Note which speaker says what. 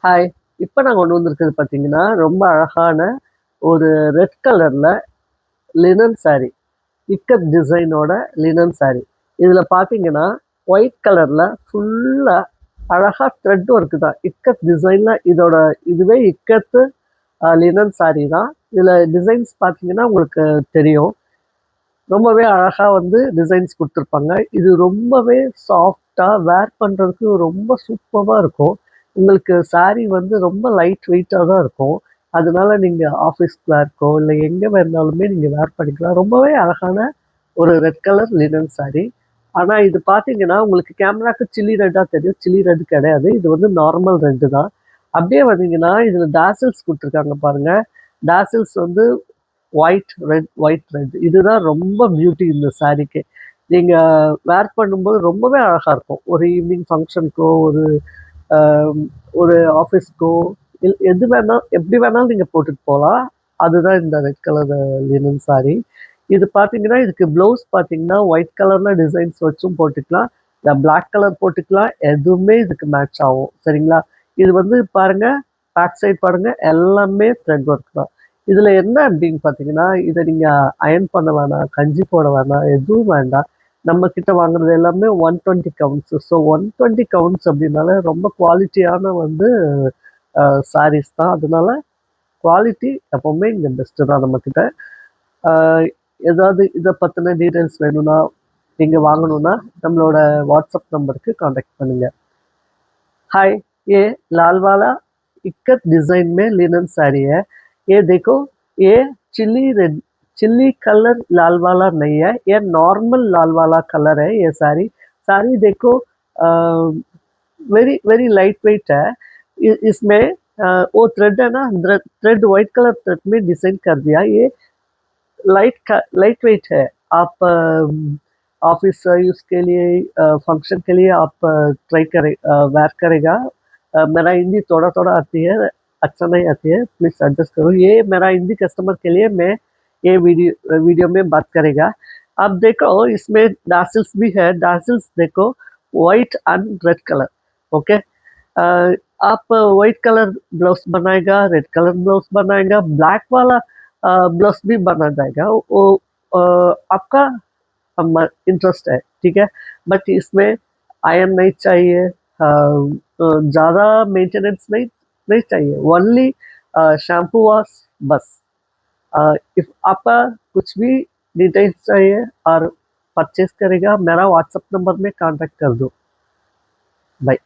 Speaker 1: Hi. இப்ப நான் கொண்டு வந்திருக்கிறது பார்த்தீங்கன்னா, ரொம்ப அழகான ஒரு ரெட் கலர்ல லினன் சாரி. இக்கட் டிசைனோட லினன் சாரி. இதுல பார்த்தீங்கன்னா, ஒயிட் கலர்ல ஃபுல்லா அழகா த்ரெட் ஒர்க் தான். இக்கட் டிசைன்ல இதோட இதுவே இக்கத்து லினன் சாரி தான். இதுல டிசைன்ஸ் பார்த்தீங்கன்னா உங்களுக்கு தெரியும். ரொம்பவே அழகா வந்து டிசைன்ஸ் குடுத்துருப்பாங்க. இது ரொம்பவே சாஃப்ட்டா வேர் பண்றதுக்கு ரொம்ப சூப்பரா இருக்கும். உங்களுக்கு சாரி வந்து ரொம்ப லைட் வெயிட்டா தான் இருக்கும். அதனால நீங்க ஆஃபீஸ் வேர்க்கோ, இல்ல எங்க வேணுனாலுமே நீங்க வேர் பண்ணிக்கலாம். ரொம்பவே அழகான ஒரு ரெட் கலர் லினன் சாரி. ஆனா இது பார்த்தீங்கன்னா, உங்களுக்கு கேமராக்கு சில்லி ரெட்டா தெரியும். சில்லி ரெட் கிடையாது. இது வந்து நார்மல் ரெட் தான். அப்படியே வந்தீங்கன்னா, இதுல டாசல்ஸ் குடுத்துருக்காங்க பாருங்க. டாசல்ஸ் வந்து ஒயிட், ரெட், ஒயிட், ரெட். இதுதான் ரொம்ப பியூட்டி இந்த சாரீக்கு. நீங்க வேர் பண்ணும்போது ரொம்பவே அழகா இருக்கும். ஒரு ஈவினிங் ஃபங்ஷனுக்கோ, அ ஒரு ஆஃபீஸ்க்கோ, எது வேணா எப்படி வேணாலும் நீங்க போட்டுட்டு போலாம். அதுதான் இந்த ரெட் கலர் லினன் சாரி. இது பார்த்தீங்கன்னா, இதுக்கு ப்ளவுஸ் பார்த்தீங்கன்னா, ஒயிட் கலர்ல டிசைன்ஸ் வச்சும் போட்டுக்கலாம். இல்ல பிளாக் கலர் போட்டுக்கலாம். எதுவுமே இதுக்கு மேட்ச் ஆகும். சரிங்களா? இது வந்து பாருங்க, பேக் சைட் பாருங்க, எல்லாமே த்ரெட் ஒர்க் தான். இதுல என்ன அப்படின்னு பார்த்தீங்கன்னா, இத நீங்க அயர்ன் பண்ண வேணாம், கஞ்சி போட வேணாம், எதுவும் வேண்டாம். நம்ம கிட்ட வாங்குறது எல்லாமே 120 கவுண்ட்ஸ். ஸோ 120 கவுண்ட்ஸ் அப்படின்னாலே ரொம்ப குவாலிட்டியான வந்து சாரீஸ் தான். அதனால குவாலிட்டி எப்பவுமே இங்க பெஸ்ட்டு தான் நம்மகிட்ட. அ ஏதாவது இத பத்தின டீட்டெயில்ஸ் வேணும்னா, நீங்க வாங்கணும்னா, நம்மளோட வாட்ஸ்அப் நம்பருக்கு கான்டாக்ட் பண்ணுங்க. हाय, ये लाल वाला इक्कत डिजाइन में लिनन साड़ी है। ये देखो, ये चिल्ली रेड, चिल्ली कलर लाल वाला नहीं है, ये नॉर्मल लाल वाला कलर है ये साड़ी। साड़ी देखो, वेरी वेरी लाइट वेट है। इसमें वो थ्रेड है ना, थ्रेड व्हाइट कलर थ्रेड में डिजाइन कर दिया। ये लाइट वेट है। आप ऑफिस यूज़ के लिए, फंक्शन के लिए आप ट्राई करें, वेयर करेगा। मेरा हिंदी थोड़ा-थोड़ा आती है, अच्छा नहीं आती है, प्लीज़ एडजस्ट करो। ये मेरा हिंदी कस्टमर के लिए मैं ये वीडियो में बात करेगा। अब देखो इसमें डासल्स भी है, डासल्स देखो white and red colour, okay. आप व्हाइट कलर ब्लाउज़ बनाएगा, रेड कलर ब्लाउज़ बनाएगा, ब्लैक वाला ब्लाउज़ भी बना जाएगा। वो आपका इंटरेस्ट है, ठीक है? बट इसमें आयरन नहीं चाहिए, ज़्यादा मेंटेनेंस नहीं नहीं चाहिए, ओनली शैम्पू वॉश बस। इफ आपका कुछ भी डिटेल्स चाहिए और परचेज़ करेगा, मेरा व्हाट्सएप नंबर में कॉन्टैक्ट कर दो। बाय।